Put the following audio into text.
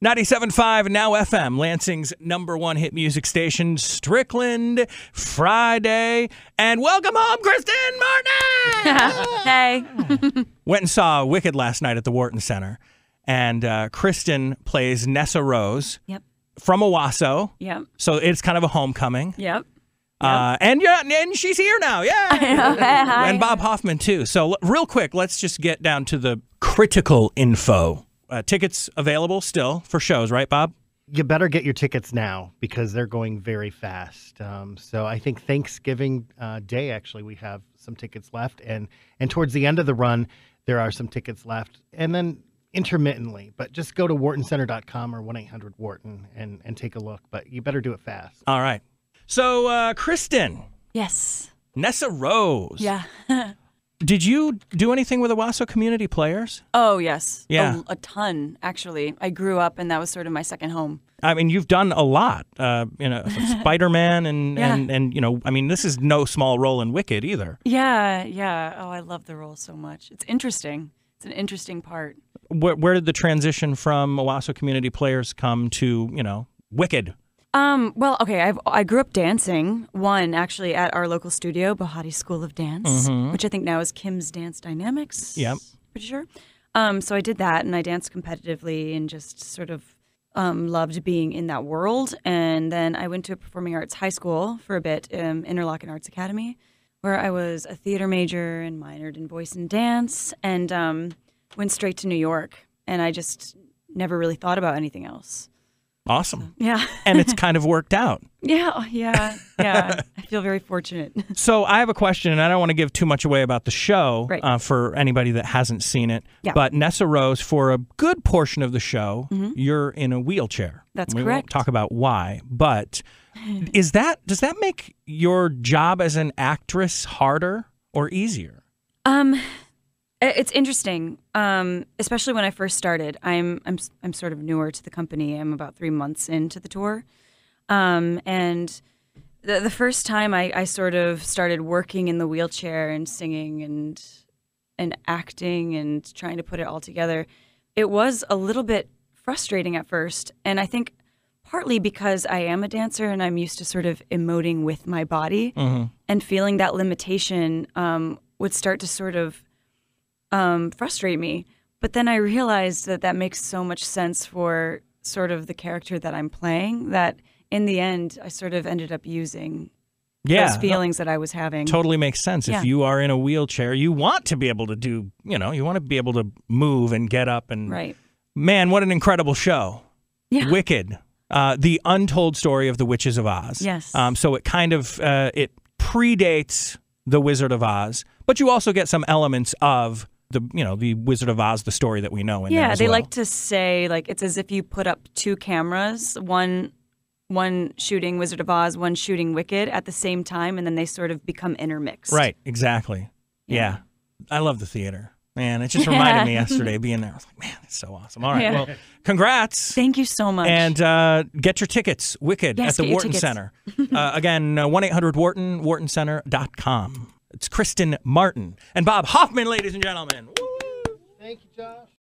97.5 Now FM, Lansing's #1 hit music station, Strickland, Friday. And welcome home, Kristen Martin! Hey. Went and saw Wicked last night at the Wharton Center. And Kristen plays Nessarose from Owosso. Yep. So it's kind of a homecoming. Yep. And she's here now. Yeah. Hi. And Bob Hoffman, too. So real quick, let's just get down to the critical info. Tickets available still for shows, right, Bob? You better get your tickets now because they're going very fast. So I think Thanksgiving Day, actually, we have some tickets left. And towards the end of the run, there are some tickets left. And then intermittently. But just go to whartoncenter.com or 1-800-WHARTON and take a look. But you better do it fast. All right. So, Kristen. Yes. Nessarose. Yeah. Did you do anything with Owosso community players? Oh, yes. Yeah. A ton, actually. I grew up, and that was sort of my second home. I mean, you've done a lot. Spider-Man and I mean, this is no small role in Wicked either. Yeah. Oh, I love the role so much. It's interesting. It's an interesting part. Where did the transition from Owosso community players come to, Wicked? Well, okay, I grew up dancing, actually at our local studio, Bahati School of Dance, which I think now is Kim's Dance Dynamics. Yep. Pretty sure. So I did that, and I danced competitively and just sort of loved being in that world. And then I went to a performing arts high school for a bit, Interlochen Arts Academy, where I was a theater major and minored in voice and dance, and went straight to New York. And I just never really thought about anything else. Awesome. Yeah. And it's kind of worked out. Yeah. I feel very fortunate. So I have a question, and I don't want to give too much away about the show for anybody that hasn't seen it. Yeah. But Nessarose, for a good portion of the show, you're in a wheelchair. That's we correct. Won't talk about why, but does that make your job as an actress harder or easier? It's interesting, especially when I first started. I'm sort of newer to the company. I'm about 3 months into the tour, and the first time I sort of started working in the wheelchair and singing and acting and trying to put it all together, it was a little bit frustrating at first. And I think partly because I am a dancer and I'm used to sort of emoting with my body, and feeling that limitation would start to sort of frustrate me. But then I realized that makes so much sense for sort of the character that I'm playing, that in the end I sort of ended up using those feelings that I was having. Totally makes sense. Yeah. If you are in a wheelchair, you want to be able to do, you want to be able to move and get up. And right. Man, what an incredible show. Yeah. Wicked. The Untold Story of the Witches of Oz. Yes. So it kind of, it predates The Wizard of Oz, but you also get some elements of the Wizard of Oz, the story that we know in there as they well. like to say, like, it's as if you put up two cameras, one shooting Wizard of Oz, one shooting Wicked at the same time, and then they sort of become intermixed. Right, exactly. Yeah. I love the theater. Man, it just reminded me yesterday being there. I was like, man, it's so awesome. All right, well, congrats. Thank you so much. And get your tickets, Wicked, at the Wharton Center. Again, 1-800-WHARTON, whartoncenter.com. It's Kristen Martin and Bob Hoffman, ladies and gentlemen. Woo! Thank you, Josh.